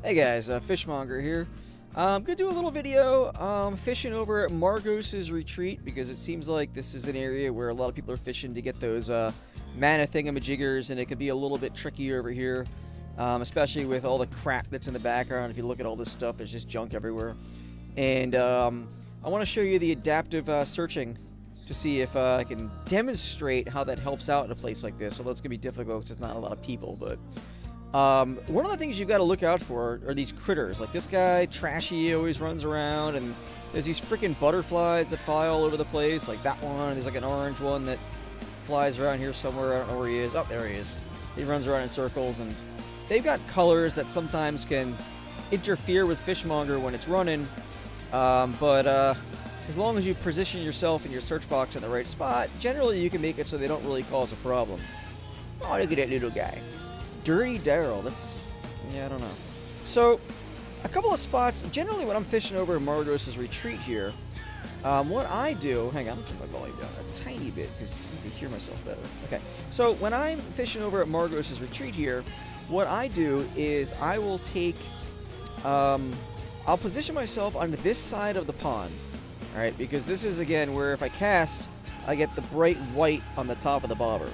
Hey guys, Fishmonger here. Gonna do a little video fishing over at Margos's Retreat because it seems like this is an area where a lot of people are fishing to get those mana thingamajiggers, and it could be a little bit tricky over here, especially with all the crap that's in the background. If you look at all this stuff, there's just junk everywhere. And I want to show you the adaptive searching to see if I can demonstrate how that helps out in a place like this. Although it's gonna be difficult because there's not a lot of people, but. One of the things you've got to look out for are these critters. Like this guy, Trashy, always runs around, and there's these freaking butterflies that fly all over the place. Like that one, there's like an orange one that flies around here somewhere. I don't know where he is. Oh, there he is. He runs around in circles, and they've got colors that sometimes can interfere with Fishmonger when it's running. But as long as you position yourself in your search box in the right spot, generally you can make it so they don't really cause a problem. Oh, look at that little guy. Dirty Daryl, that's, yeah, I don't know. So, a couple of spots, generally when I'm fishing over at Margos's Retreat here, what I do, hang on, I'm turning my volume down a tiny bit because I need to hear myself better. Okay, so when I'm fishing over at Margos's Retreat here, what I do is I will take, I'll position myself on this side of the pond, alright, because this is, again, where if I cast, I get the bright white on the top of the bobber.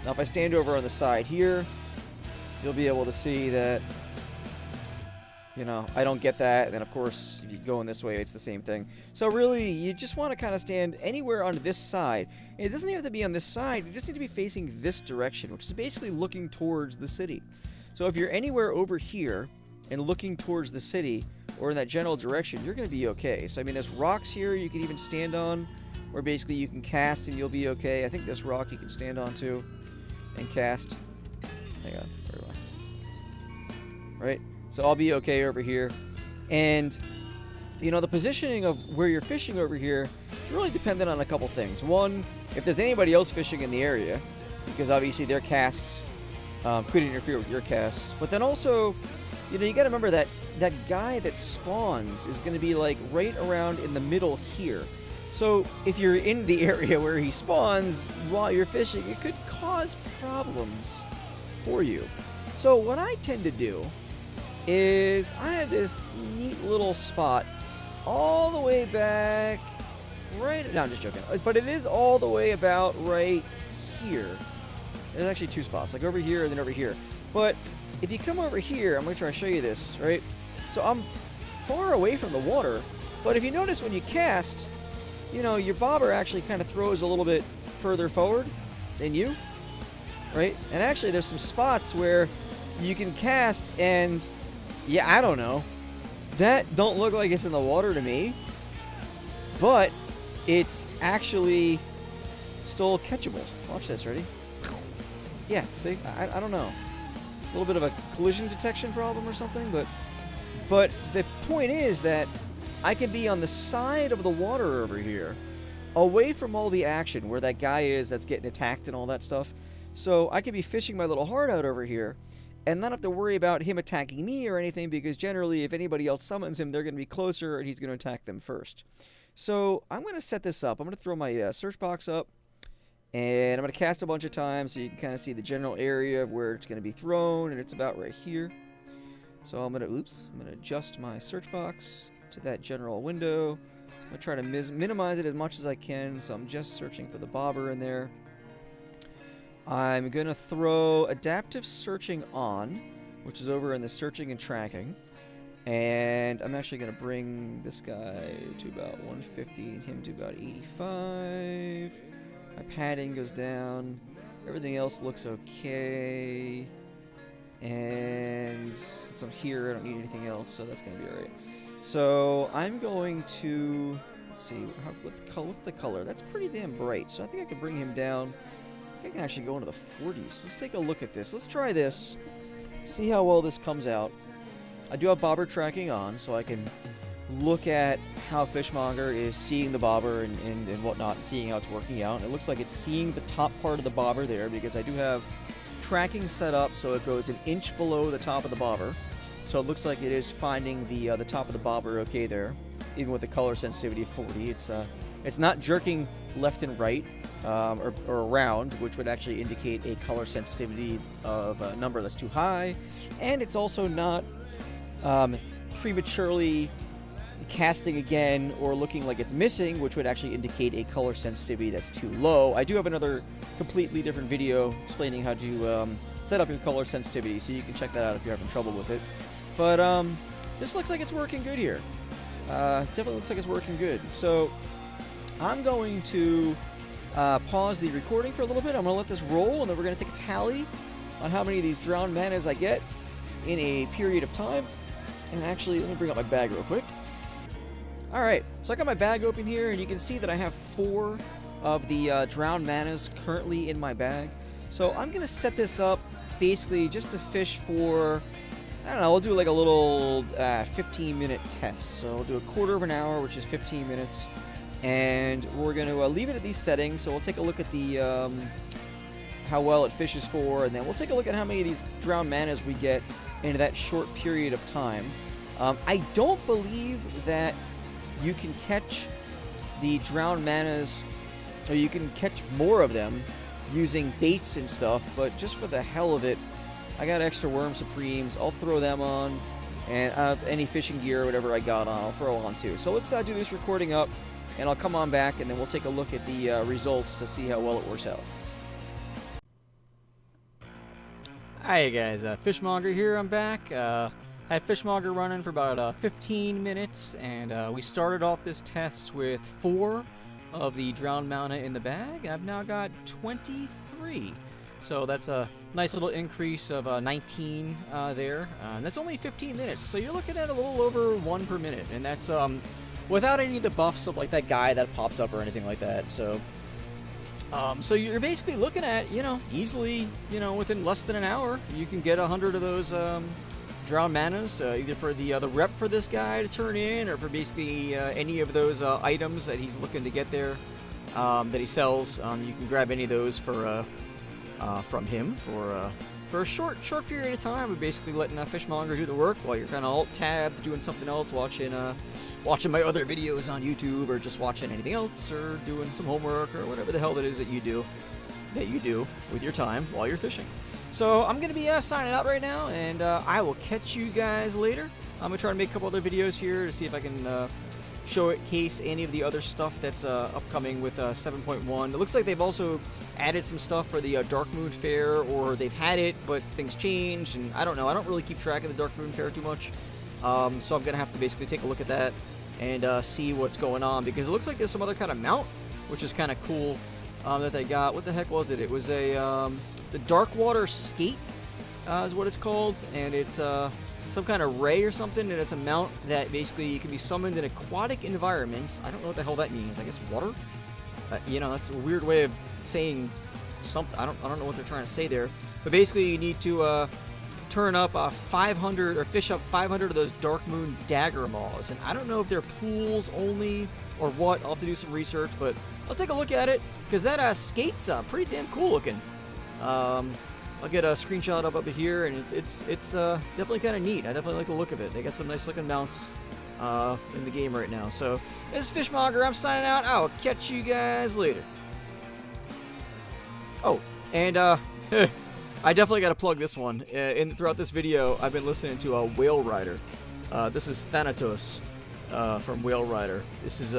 Now if I stand over on the side here, you'll be able to see that, you know, I don't get that. And then, of course, if you go in this way, it's the same thing. So really, you just want to kind of stand anywhere on this side. And it doesn't even have to be on this side. You just need to be facing this direction, which is basically looking towards the city. So if you're anywhere over here and looking towards the city or in that general direction, you're going to be okay. So, I mean, there's rocks here you can even stand on, where basically you can cast and you'll be okay. I think this rock you can stand on, too, and cast. Hang on. Right? So I'll be okay over here. And, you know, the positioning of where you're fishing over here is really dependent on a couple things. One, if there's anybody else fishing in the area, because obviously their casts could interfere with your casts. But then also, you know, you got to remember that that guy that spawns is going to be like right around in the middle here. So if you're in the area where he spawns while you're fishing, it could cause problems for you. So what I tend to do is I have this neat little spot all the way back right, no, I'm just joking, but it is all the way about right here. There's actually two spots, like over here and then over here. But if you come over here, I'm going to try to show you this, right? So I'm far away from the water, but if you notice when you cast, you know, your bobber actually kind of throws a little bit further forward than you, right? And actually there's some spots where you can cast and, yeah, I don't know. That don't look like it's in the water to me. But it's actually still catchable. Watch this, ready? Yeah, see? I don't know. A little bit of a collision detection problem or something, but the point is that I can be on the side of the water over here, away from all the action where that guy is that's getting attacked and all that stuff. So I could be fishing my little heart out over here and not have to worry about him attacking me or anything, because generally if anybody else summons him, they're going to be closer and he's going to attack them first. So I'm going to set this up. I'm going to throw my search box up, and I'm going to cast a bunch of times so you can kind of see the general area of where it's going to be thrown, and it's about right here. So I'm going to adjust my search box to that general window. I'm going to try to minimize it as much as I can, so I'm just searching for the bobber in there. I'm going to throw adaptive searching on, which is over in the searching and tracking. And I'm actually going to bring this guy to about 150 and him to about 85. My padding goes down. Everything else looks okay. And since I'm here, I don't need anything else, so that's going to be alright. So I'm going to, let's see, what's the color? That's pretty damn bright, so I think I can bring him down. I can actually go into the 40s. Let's take a look at this. Let's try this. See how well this comes out. I do have bobber tracking on, so I can look at how Fishmonger is seeing the bobber and whatnot, and seeing how it's working out. And it looks like it's seeing the top part of the bobber there, because I do have tracking set up so it goes an inch below the top of the bobber. So it looks like it is finding the top of the bobber okay there, even with the color sensitivity of 40. It's not jerking left and right. Or around, which would actually indicate a color sensitivity of a number that's too high, and it's also not prematurely casting again or looking like it's missing, which would actually indicate a color sensitivity that's too low. I do have another completely different video explaining how to set up your color sensitivity, so you can check that out if you're having trouble with it. But this looks like it's working good here. Definitely looks like it's working good. So I'm going to pause the recording for a little bit. I'm going to let this roll, and then we're going to take a tally on how many of these drowned manas I get in a period of time. And actually, let me bring up my bag real quick. Alright, so I got my bag open here, and you can see that I have 4 of the drowned manas currently in my bag. So I'm going to set this up basically just to fish for, I don't know, we'll do like a little 15-minute test. So I'll do a quarter of an hour, which is 15 minutes. And we're going to leave it at these settings. So we'll take a look at the how well it fishes for, and then we'll take a look at how many of these drowned manas we get into that short period of time. I don't believe that you can catch the drowned manas, or you can catch more of them using baits and stuff, but just for the hell of it, I got extra Worm Supremes. I'll throw them on, and any fishing gear or whatever I got on, I'll throw on too. So let's do this recording up, and I'll come on back, and then we'll take a look at the results to see how well it works out. Hi guys, Fishmonger here. I'm back. I had Fishmonger running for about 15 minutes, and we started off this test with 4 of the drowned mana in the bag. I've now got 23, so that's a nice little increase of 19 there. That's only 15 minutes, so you're looking at a little over 1 per minute, and that's without any of the buffs of like that guy that pops up or anything like that. So you're basically looking at, easily, within less than an hour, you can get 100 of those drowned manas, either for the rep for this guy to turn in, or for basically any of those items that he's looking to get there that he sells. You can grab any of those for from him for a short period of time, of basically letting Fishmonger do the work while you're kind of alt-tabbed doing something else, watching my other videos on YouTube, or just watching anything else, or doing some homework, or whatever the hell that is that you do with your time while you're fishing. So I'm going to be signing out right now, and I will catch you guys later. I'm going to try to make a couple other videos here to see if I can showcase any of the other stuff that's upcoming with 7.1. It looks like they've also added some stuff for the Darkmoon Faire, or they've had it, but things changed, and I don't know. I don't really keep track of the Darkmoon Faire too much, so I'm going to have to basically take a look at that and see what's going on, because it looks like there's some other kind of mount, which is kind of cool, that they got. What the heck was it? It was the Darkwater Skate is what it's called, and it's some kind of ray or something, and it's a mount that basically can be summoned in aquatic environments. I don't know what the hell that means. I guess water? That's a weird way of saying something. I don't know what they're trying to say there. But basically, you need to turn up 500, or fish up 500 of those Darkmoon Dagger Maws. And I don't know if they're pools only or what. I'll have to do some research, but I'll take a look at it, because that skate's pretty damn cool looking. I'll get a screenshot of it here, and it's definitely kind of neat. I definitely like the look of it. They got some nice looking mounts in the game right now. So this is Fishmonger. I'm signing out. I'll catch you guys later. Oh, and I definitely got to plug this one. Throughout this video, I've been listening to Whale Rider. This is Thanatos from Whale Rider. This is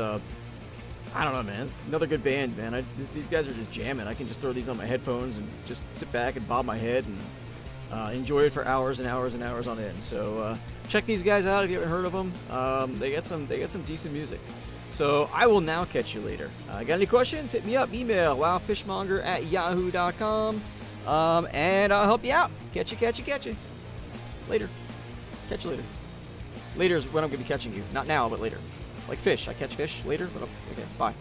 I don't know, man. It's another good band, man. These guys are just jamming. I can just throw these on my headphones and just sit back and bob my head and enjoy it for hours and hours and hours on end. So check these guys out if you haven't heard of them. They got some decent music. So I will now catch you later. Got any questions? Hit me up. Email wowfishmonger@yahoo.com. And I'll help you out. Catch you. Later. Catch you later. Later is when I'm going to be catching you. Not now, but later. Like fish. I catch fish later, but okay, bye.